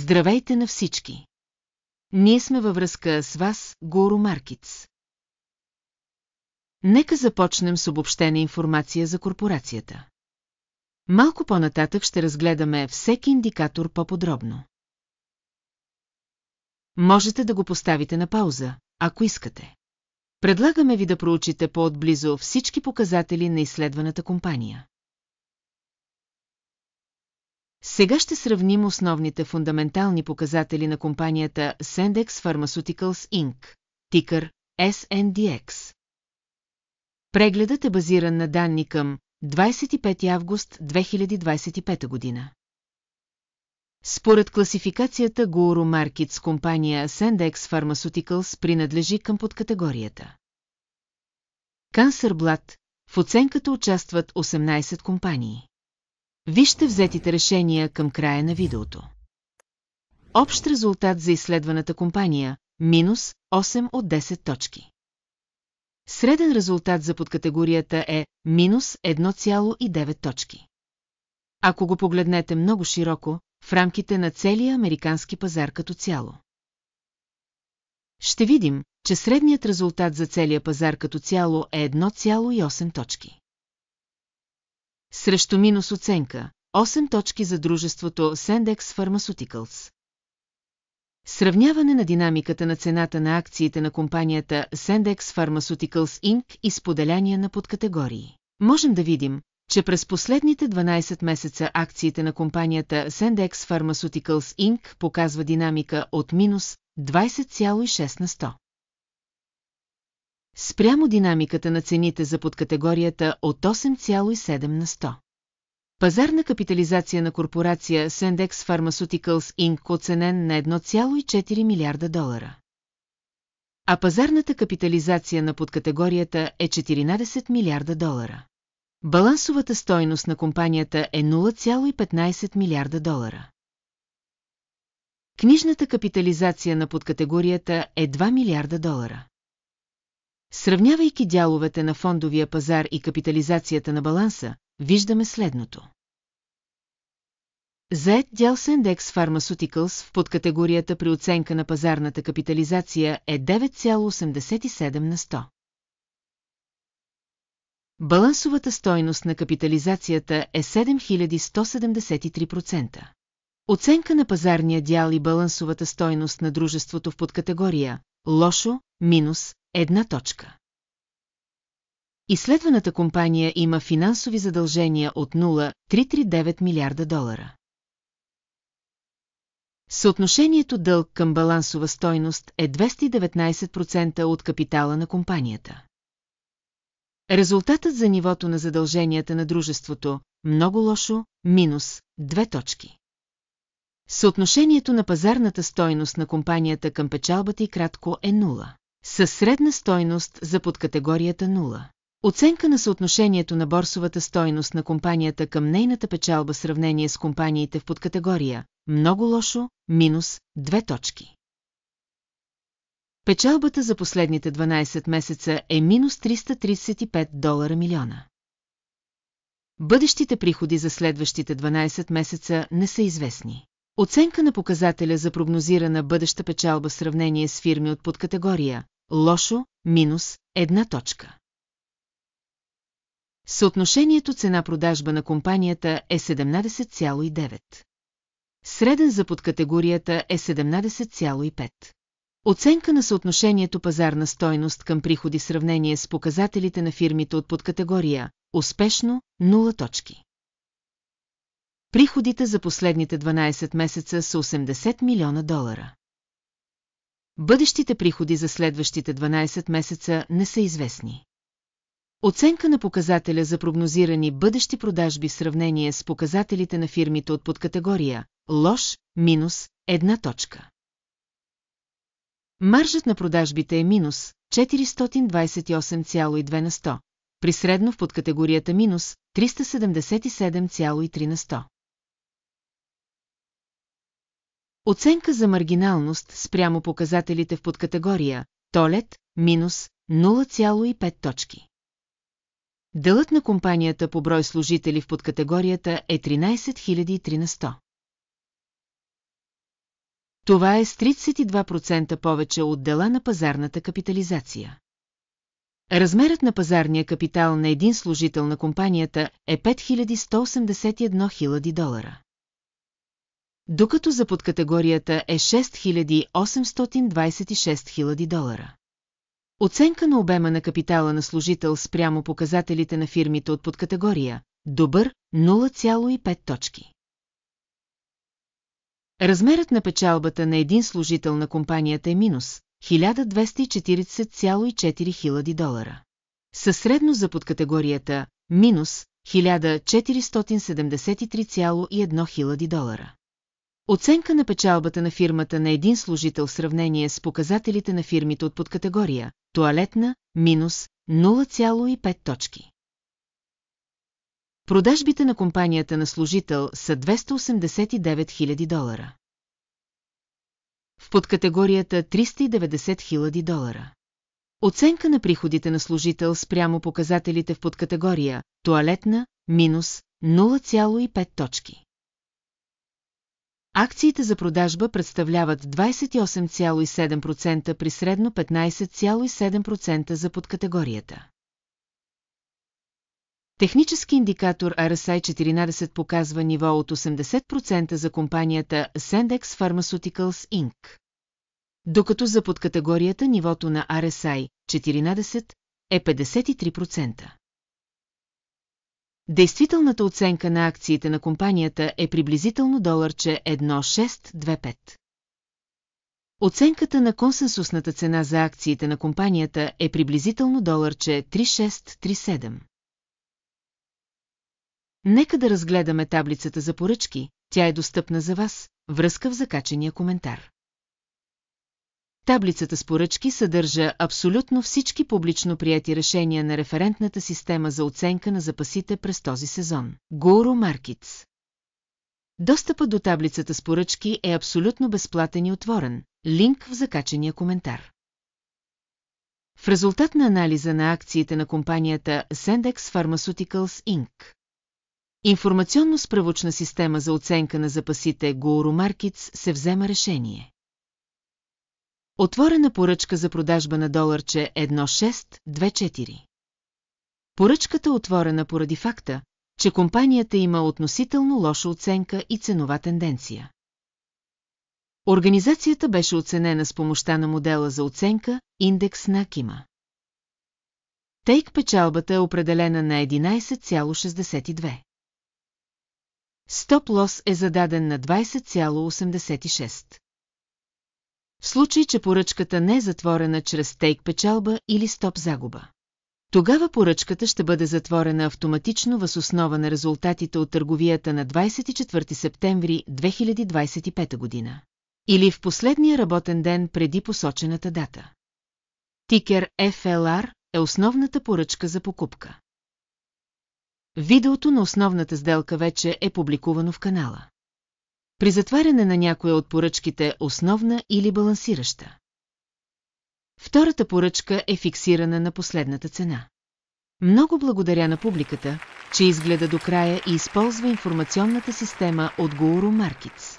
Здравейте на всички! Ние сме във връзка с вас, Guru Markets. Нека започнем с обобщена информация за корпорацията. Малко по-нататък ще разгледаме всеки индикатор по-подробно. Можете да го поставите на пауза, ако искате. Предлагаме ви да проучите по-отблизо всички показатели на изследваната компания. Сега ще сравним основните фундаментални показатели на компанията Sandex Pharmaceuticals Inc., тикър SNDX. Прегледът е базиран на данни към 25 август 2025 година. Според класификацията Guru Markets компания Sandex Pharmaceuticals принадлежи към подкатегорията Cancer Blood. В оценката участват 18 компании. Вижте взетите решения към края на видеото. Общ резултат за изследваната компания – минус 8 от 10 точки. Среден резултат за подкатегорията е минус 1,9 точки. Ако го погледнете много широко, в рамките на целия американски пазар като цяло, ще видим, че средният резултат за целия пазар като цяло е 1,8 точки. Срещу минус оценка – 8 точки за дружеството Sandex Pharmaceuticals. Сравняване на динамиката на цената на акциите на компанията Sandex Pharmaceuticals Inc. и споделяния на подкатегории. Можем да видим, че през последните 12 месеца акциите на компанията Sandex Pharmaceuticals Inc. показва динамика от минус 20,6 на 100. Спрямо динамиката на цените за подкатегорията от 8,7 на 100. Пазарна капитализация на корпорация Sandex Pharmaceuticals Inc. оценен на 1,4 милиарда долара. А пазарната капитализация на подкатегорията е 14 милиарда долара. Балансовата стойност на компанията е 0,15 милиарда долара. Книжната капитализация на подкатегорията е 2 милиарда долара. Сравнявайки дяловете на фондовия пазар и капитализацията на баланса, виждаме следното. Зает дял Sandex Pharmaceuticals в подкатегорията при оценка на пазарната капитализация е 9,87 на 100. Балансовата стойност на капитализацията е 7173%. Оценка на пазарния дял и балансовата стойност на дружеството в подкатегория лошо, минус 1 точка. Изследваната компания има финансови задължения от 0,339 милиарда долара. Съотношението дълг към балансова стойност е 219% от капитала на компанията. Резултатът за нивото на задълженията на дружеството – много лошо, минус 2 точки. Съотношението на пазарната стойност на компанията към печалбата и кратко е 0. Със средна стойност за подкатегорията 0. Оценка на съотношението на борсовата стойност на компанията към нейната печалба в сравнение с компаниите в подкатегория много лошо, минус 2 точки. Печалбата за последните 12 месеца е минус $335 милиона. Бъдещите приходи за следващите 12 месеца не са известни. Оценка на показателя за прогнозирана бъдеща печалба в сравнение с фирми от подкатегория лошо, минус 1 точка. Съотношението цена-продажба на компанията е 17,9. Среден за подкатегорията е 17,5. Оценка на съотношението пазарна стойност към приходи в сравнение с показателите на фирмите от подкатегория успешно 0 точки. Приходите за последните 12 месеца са 80 милиона долара. Бъдещите приходи за следващите 12 месеца не са известни. Оценка на показателя за прогнозирани бъдещи продажби в сравнение с показателите на фирмите от подкатегория лош, минус 1 точка. Маржът на продажбите е минус 428,2 на 100, при средно в подкатегорията минус 377,3 на 100. Оценка за маргиналност спрямо показателите в подкатегория Толет минус 0,5 точки. Делът на компанията по брой служители в подкатегорията е 13 003 на 100. Това е с 32% повече от дела на пазарната капитализация. Размерът на пазарния капитал на един служител на компанията е $5181 000. Докато за подкатегорията е $6826 000. Оценка на обема на капитала на служител спрямо показателите на фирмите от подкатегория добър 0,5 точки. Размерът на печалбата на един служител на компанията е минус $1240,4 000. Със средно за подкатегорията минус $1473,1 000. Оценка на печалбата на фирмата на един служител в сравнение с показателите на фирмите от подкатегория тоалетна минус 0,5 точки. Продажбите на компанията на служител са $289 000. В подкатегорията $390 000. Оценка на приходите на служител спрямо показателите в подкатегория тоалетна минус 0,5 точки. Акциите за продажба представляват 28,7% при средно 15,7% за подкатегорията. Технически индикатор RSI 14 показва ниво от 80% за компанията Sandex Pharmaceuticals Inc. Докато за подкатегорията нивото на RSI 14 е 53%. Действителната оценка на акциите на компанията е приблизително $1,625. Оценката на консенсусната цена за акциите на компанията е приблизително $3637. Нека да разгледаме таблицата за поръчки, тя е достъпна за вас, връзка в закачения коментар. Таблицата с поръчки съдържа абсолютно всички публично приети решения на референтната система за оценка на запасите през този сезон. Guru Markets. Достъпът до таблицата с поръчки е абсолютно безплатен и отворен. Линк в закачения коментар. В резултат на анализа на акциите на компанията Sandex Pharmaceuticals Inc. Информационно-справочна система за оценка на запасите Guru Markets се взема решение. Отворена поръчка за продажба на доларче 1624. Поръчката е отворена поради факта, че компанията има относително лоша оценка и ценова тенденция. Организацията беше оценена с помощта на модела за оценка индекс на Акима. Тейк печалбата е определена на 11,62. Стоп-лос е зададен на 20,86. В случай, че поръчката не е затворена чрез тейк печалба или стоп загуба. Тогава поръчката ще бъде затворена автоматично въз основа на резултатите от търговията на 24 септември 2025 година. Или в последния работен ден преди посочената дата. Тикер FLR е основната поръчка за покупка. Видеото на основната сделка вече е публикувано в канала. При затваряне на някоя от поръчките основна или балансираща. Втората поръчка е фиксирана на последната цена. Много благодаря на публиката, че изгледа до края и използва информационната система от Guru Markets.